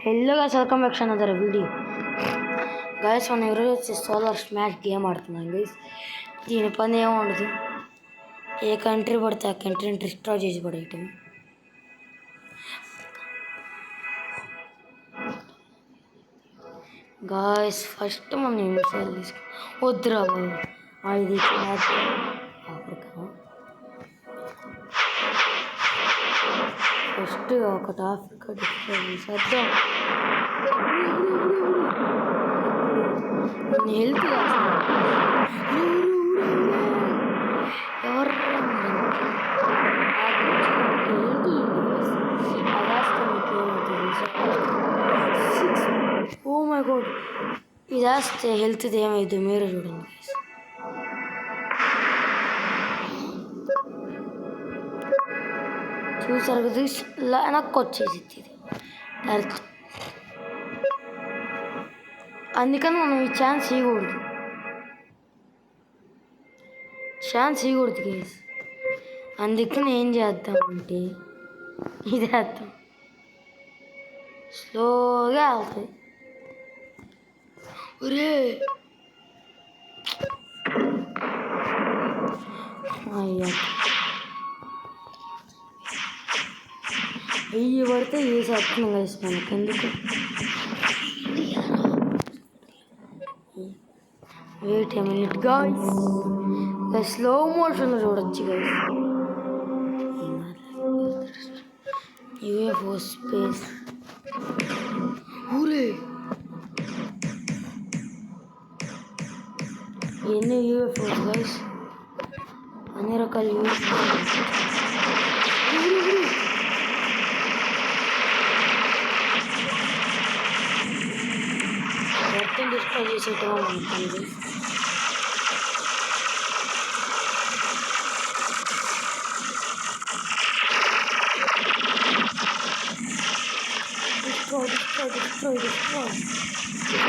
Hello guys, welcome back to another video. Guys, మనం ఈరోజు వచ్చి సోలార్ స్మాష్ గేమ్ ఆడుతున్నాం గైస్. దీని పని ఏమో ఉండదు, ఏ కంట్రీ పడితే ఆ కంట్రీని డిస్ట్రాయ్ చేసి పడేయటం. గాయస్, ఫస్ట్ మనం మిసైల్ వద్దురా బాబు, ఇది ఆఫ్రికా. ఫస్ట్ ఒకటి ఆఫ్రికా డిస్ట్రాయ్ చేసేద్దాం. హెల్త్ ఎవరు ఓ మై గాడ్, ఇది వేస్తే హెల్త్ ఏమైంది మీరే చూడండి. చూసారు కదా, వెనక్కి వచ్చేసి ఇది. అందుకని మనం ఈ ఛాన్స్ ఇవ్వకూడదు గేస్. అందుకని ఏం చేద్దామంటే ఇది వేద్దాం, స్లోగా వెళ్తాయి. ఒరే అయ్యా, వెయ్యి పడితే వేసేస్తున్నాం కలిసి మనకి ఎందుకు. Wait a minute guys, slow మోషన్లో చూడొచ్చు గైస్. యూఎఫ్ఓ స్పేస్, ఊరే ఎన్ని యూఎఫ్ఓస్ గైస్, అన్ని రకాల యూఎఫ్ఓ. మొత్తం డిస్ట్రాయ్ చేసేటం అనుకుంది.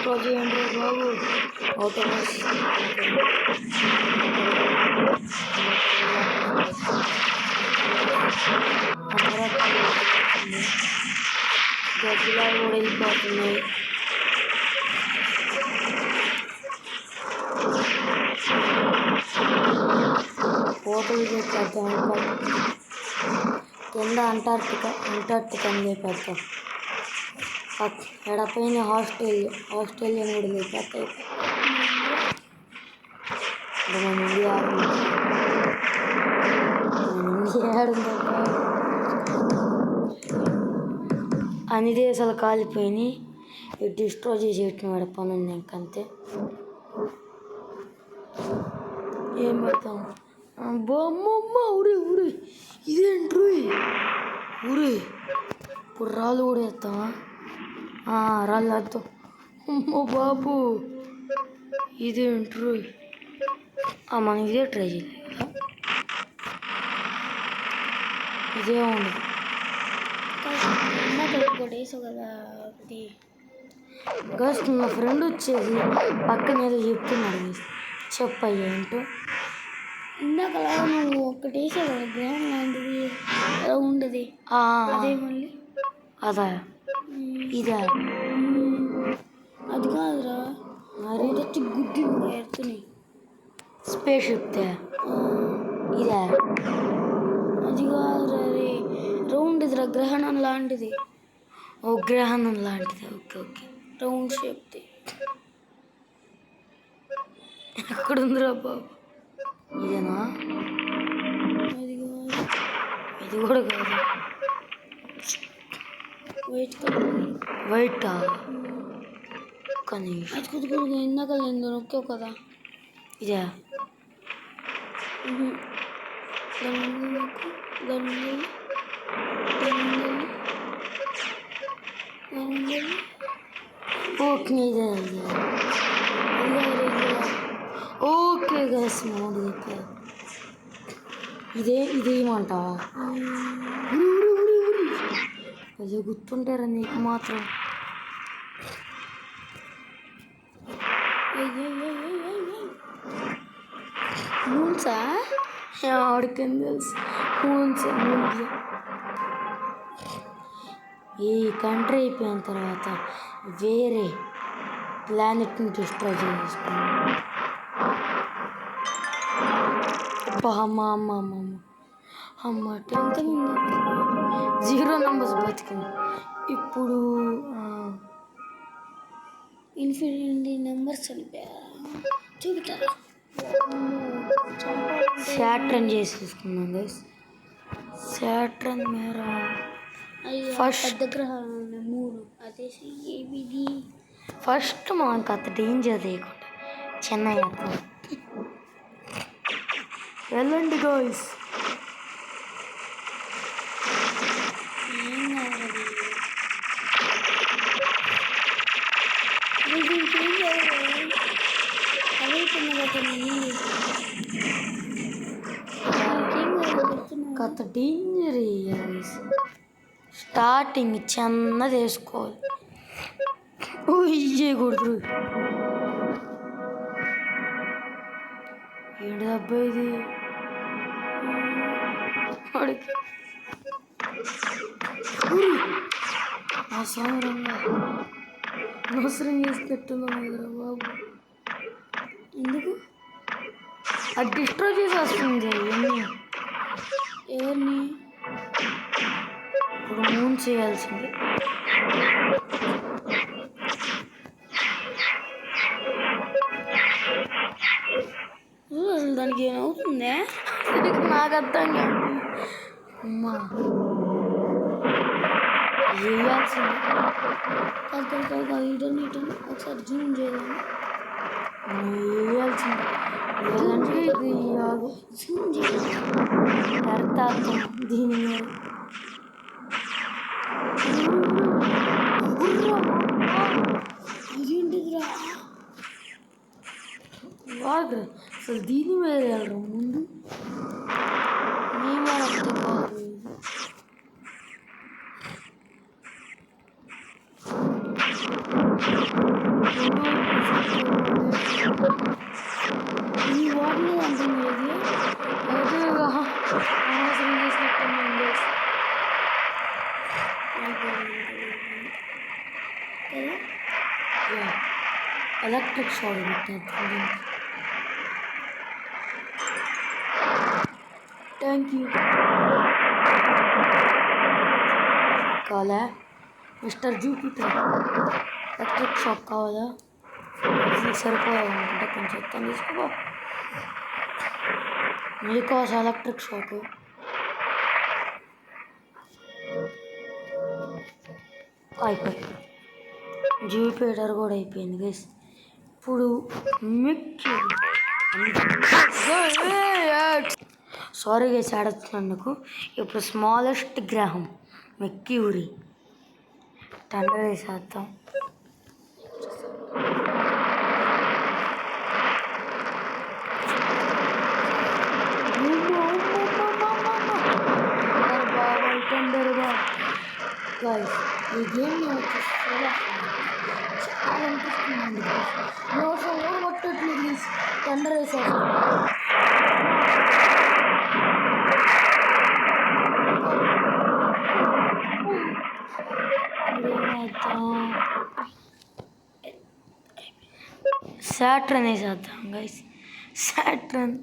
డిస్ట్రాయ్ చేయండి బాబు. ఆటోమేస్ గడ్డిలా కూడా వెళ్ళిపోతున్నాయి. ఫోటోలు చేద్దాం. కింద అంటార్టికా అని లేపేద్దాం. ఎడపైన ఆస్ట్రేలియా కూడా లేపేస్తాయి. మన ఇండియా అన్ని దేశాలు కాలిపోయినాయి. డిస్ట్రాయ్ చేసేయటం వాడ పని ఉంది ఇంకంతే. ఏం పెడతాం బొమ్మ. ఊరే ఇదేంట్రీ ఊరే. ఇప్పుడు రాళ్ళు కూడా వేస్తామా? రాళ్ళు వేద్దాం. అమ్మో బాబు, ఇదేంట్రీ. మనం ఇదే ట్రై చేయాలి. ఇదే ఉండదు గస్. మా ఫ్రెండ్ వచ్చేసి పక్కన ఏదో చెప్తున్నాడు. చెప్పయ్యా ఏంటో. ఇందాక నువ్వు ఒకటి వేసావు కదా, గ్రహం లాంటిది ఉండదు. అదే మళ్ళీ అదా ఇదా? అది కాదురా, మరి వచ్చి గుడ్డి ఎడుతున్నాయి. స్పేస్ షిప్ ఇదా? అది కాదురా, అది రౌండ్దిరా, గ్రహణం లాంటిది. ఓ గ్రహణం లాంటిది. ఓకే ఓకే, రౌండ్ షేప్ది. ఎక్కడుందిరా బాబు? ఇదేనా? అది కాదు, ఇది కూడా కాదు. వైటా? కానీ అది కొద్దిగా ఇందాక నేను నొక్కావు కదా. ఇదా? ఓకే ఇదే. ఓకే గైస్, ఇదేమంటావా? అదే గుర్తుంటారా నీకు మాత్రం. మూన్సా? ఆడికని తెలుసు. మూన్స్ ఈ కంట్రీ అయిపోయిన తర్వాత వేరే ప్లానెట్ని డిస్ట్రాయ్ చేసుకున్నాం. అమ్మ అమ్మ అమ్మ అమ్మ అమ్మ 10th 0 నెంబర్స్ బతికింది. ఇప్పుడు ఇన్ఫినిటీ నెంబర్స్ చూపిస్తారా? శాట్రన్ చేసేసుకున్నాం గైస్. శాట్రన్ మేరా ఫస్ట్ పెద్ద గ్రహాలు ఉన్నాయి 3. అదేసి ఏమిది ఫస్ట్ మనకు అంత డేంజర్ లేకుండా చెన్నై అర్థం వెళ్ళండి గైస్. ఏం కావాలి ఇంకేం కావాలి అదే కథ డేంజర్ గైస్. స్టార్టింగ్ చిన్నది వేసుకోవాలి. ఇయ్యకూడదు. ఏంటి అబ్బాయి ఇది వాడికి అసమరంగా అవసరం చేసినట్టున్నాం కదరా బాబు. ఎందుకు అది డిస్ట్రాయ్ చేసి వస్తుంది ఇవన్నీ. ఎవరిని ఇప్పుడు మూన్ చేయాల్సింది. అసలు దానికి ఏమవుతుందే నాకు అర్థం కాదు. అమ్మా వేయాల్సింది. ఇటన్ ఒకసారి జూమ్ చేయాలి. వేయాల్సింది లేదంటే ఇది కాదు. జూమ్ చేయాలి. అర్థార్థం దీని మీద ఇదేంటిదిరా వాడు అసలు దీని మీద వెళ్ళరు ముందు. నీ మీద అర్థం కాదు. ఈ వాటిని అర్థం లేదు. అవసరం చేసినట్టు ఎలక్ట్రిక్ షాక్ పెట్టారు. Thank you. కావాలా మిస్టర్ జూపిటర్? ఎలక్ట్రిక్ షాక్ కావాలా? సరిపోవాలనుకుంటే కొంచెం ఎత్తం తీసుకో. మీకోసం ఎలక్ట్రిక్ షాక్. అయిపోయి జూపిటర్ కూడా అయిపోయింది గైస్. ఇప్పుడు మిక్కీ సారీ గైస్ ఆడుతున్నందుకు. ఇప్పుడు స్మాలెస్ట్ గ్రహం మెర్క్యూరీ టండర్ వేసేద్దాం. గైస్ ఈ గేమ్ చాలా ఇంట్రెస్టింగ్ ఉంది. ఎవరు కొట్టట్లేదు టండర్ వేసేస్తాం. సాట్రన్ వేసేద్దాం గైస్. సాట్రన్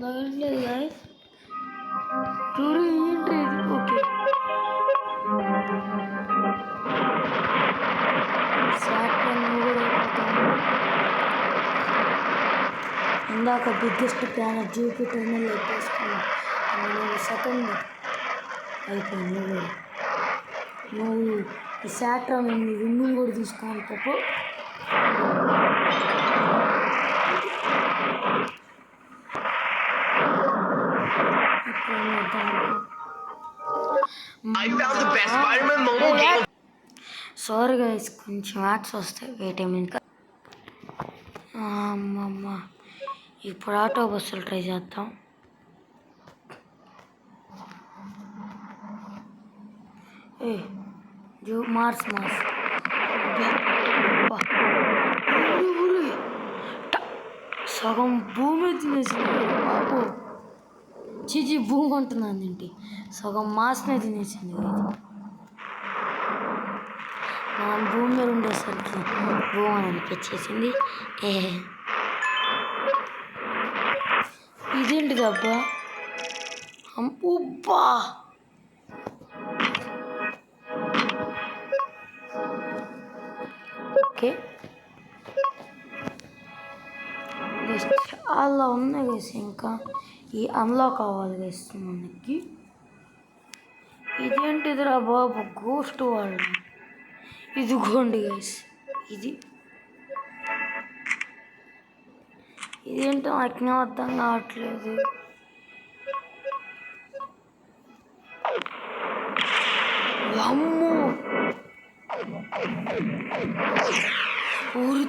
తగట్లేదు గాయస్. చూడు ఏంటి ఇది. ఓకే సాట్రన్ కూడా ఇందాక బిగ్గెస్ట్ ప్లానెట్ జూపిటర్ని లేపేసుకున్నాం. సెకండ్ అయిపోయింది కూడా. నువ్వు ఈ సాట్రన్ రింగులు కూడా తీసుకోవాలి తప్పు. సారీ గైస్ కొంచెం యాక్స్ వస్తాయి. వెయిట్ ఇంకా అమ్మమ్మ. ఇప్పుడు ఆటో బస్సులు ట్రై చేద్దాం. మార్స్ సగం భూమి తినేసింది బాబు. చిచి భూమి అంటున్నాను ఏంటి, సగం మాస్నే తినేసింది ఇది. మనం భూమి మీద ఉండేసరికి భూమి అని అనిపించేసింది. ఇదేంటిది అబ్బా, ఉబ్బా. ఓకే చాలా ఉన్నాయి గైస్, ఇంకా ఈ అన్లాక్ అవ్వాలి గైస్ మనకి. ఇదేంటిదిరా బాబు, గోస్ట్ వాళ్ళు. ఇదిగోండి గైస్, ఇదేంటో నాకేం అర్థం కావట్లేదు. అమ్మో ఊరి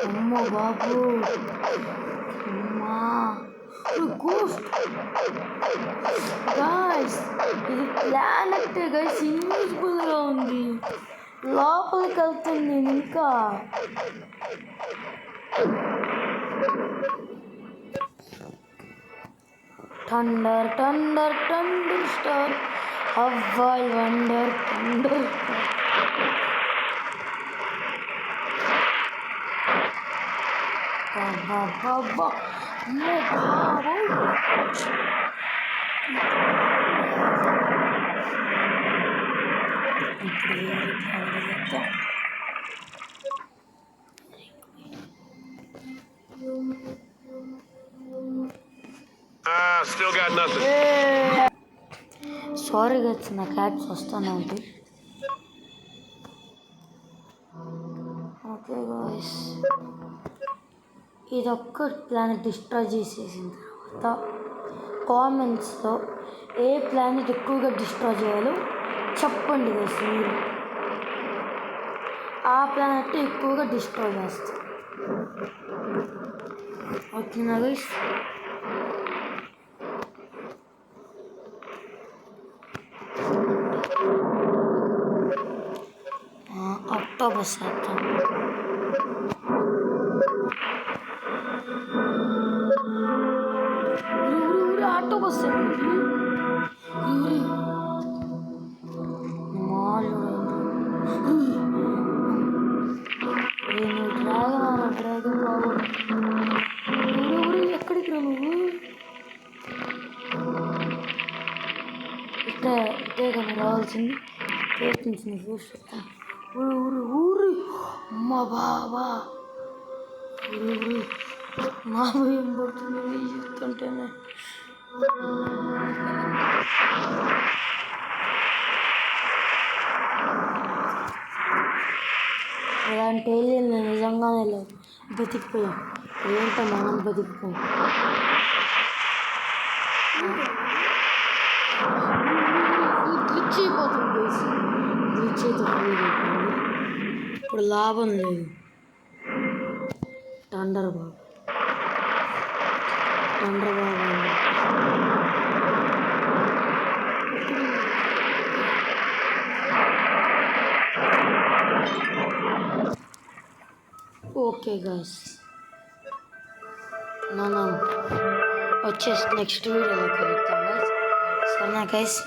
అమ్మ బాబు, అమ్మా గోస్ట్ గాయ్స్. ఇది ప్లానెట్ గైస్, ఇన్విజిబుల్గా ఉంది, లోపలికి వెళ్తుంది నేను ఇంకా. థండర్ థండర్ థండర్ స్టార్ అవ్వాల్ వండర్ థండర్ బాబా. అమ్మో బాబు, Still got nothing. Sorry guys, నా క్యాట్స్ వస్తానే ఉంటాయి. ఓకే గాయ్స్, ఇదొక్క ప్లానెట్ డిస్ట్రాయ్ చేసేసిన తర్వాత కామెంట్స్లో ఏ ప్లానెట్ ఎక్కువగా డిస్ట్రాయ్ చేయాలో చెప్పండి గైస్. మీరు ఆ ప్లానెట్ ఎక్కువగా డిస్ట్రాయ్ చేస్తారు. ఓకేనా గైస్? అక్టోబస్ చేద్దాం. ఆక్టోబస్ డ్రాగన్ బాబు, ఎక్కడికి రా నువ్వు? ఇట్టే కానీ రావాల్సింది, ప్రయత్నించింది చూస్తాను. ఊరి అమ్మ బాబా, ఊరి నా భయం పడుతుంది చెప్తుంటేనే. అలాంటి ఏలియన్ నిజంగానే లేవు, బతికిపోయాం. ఏంటో మనం బతికిపోయాం. గ్లిచ్ అయిపోతుంది వేసి, గ్లిచ్ అయితే అయిపోయింది. ఇప్పుడు లాభం లేదు. థండర్ బాబు, థండర్ బాబు ఓకే గాయ్స్, మనం వచ్చేసి నెక్స్ట్ వీడియోలో కలుద్దాం గాయ్స్. సరేనా guys?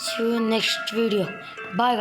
See you next video. Bye.